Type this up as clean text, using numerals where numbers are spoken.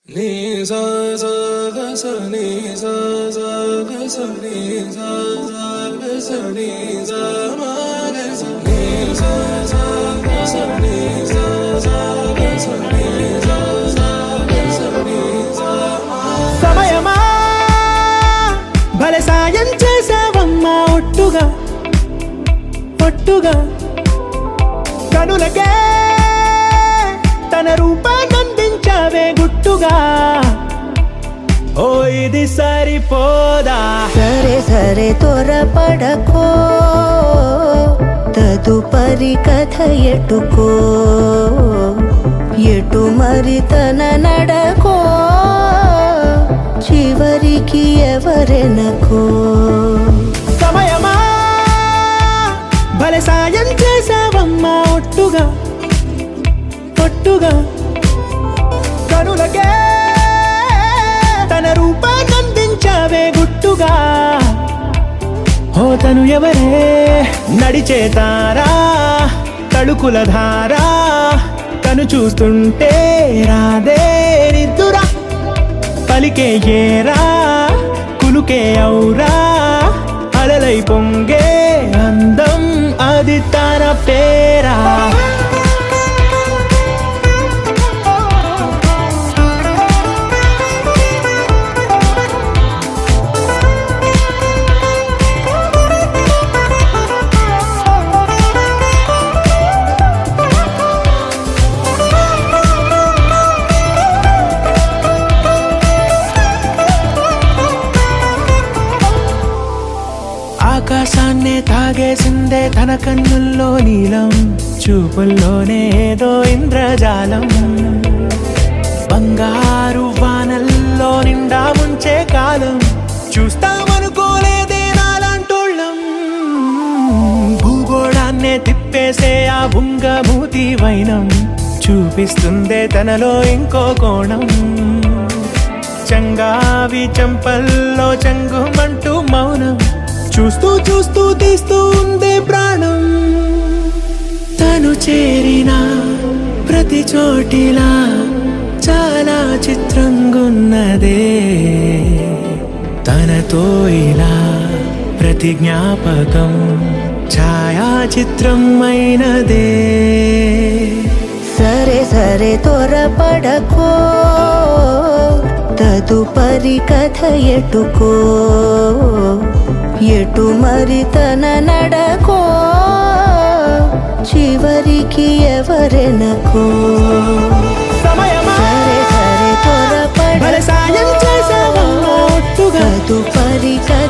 నీ సా సా గ స నీ సా సా గ స నీ సా సా గ స నీ సా మా గ స నీ సా సా గ స నీ సా సా గ స నీ సా సా గ స నీ సా మా సమయమా భలే సాయం చేసావమ్మా ఒట్టుగా ఒట్టుగా కనులకే తన రూపాన్నందించావే గుట్టుగా ఓ ఇది సరిపోదా సరే సరే త్వరపడకో తదుపరి కథ ఎటుకో ఎటు మరి తన నడకో చివరికి ఎవరెనకో సమయమా భలే సాయం చేసావమ్మా ఒట్టుగా ఒట్టుగా కనులకే తన రూపాన్నందించావే గుట్టుగా ఓ తను ఎవరే నడిచే తారా తళుకుల ధారా తను చూస్తుంటే రాదే నిద్దురా పలికే ఏరా కులుకే ఔరా అలలై పొంగే అందం అది తన పేరా ఆకాశాన్నే తాగేసిందే తన కన్నుల్లో నీలం చూపుల్లోనే ఏదో ఇంద్రజాలం బంగారు వానల్లో నిండా ఉంచే కాలం చూస్తామనుకోలేదే నాలాంటోళ్ళం భూగోళాన్నే తిప్పేసే ఆ బుంగమూతి వైనం చూపిస్తుందే తనలో ఇంకో కోణం చంగావి చంపల్లో చంగుమంటూ మౌనం చూస్తూ చూస్తూ తీస్తూ ఉందే ప్రాణం తను చేరిన ప్రతి చోటిలా చాలా చిత్రంగున్నదే తనతో ఇలా ప్రతి జ్ఞాపకం ఛాయాచిత్రం అయినదే సరే సరే త్వరపడకో తదుపరి కథ ఎటుకో ఎటు మరి తన నడకో చివరికి ఎవరెనకో సమయమా సరే సరే భలే సాయం చేసావమ్మా ఒట్టుగా తదుపరి కథ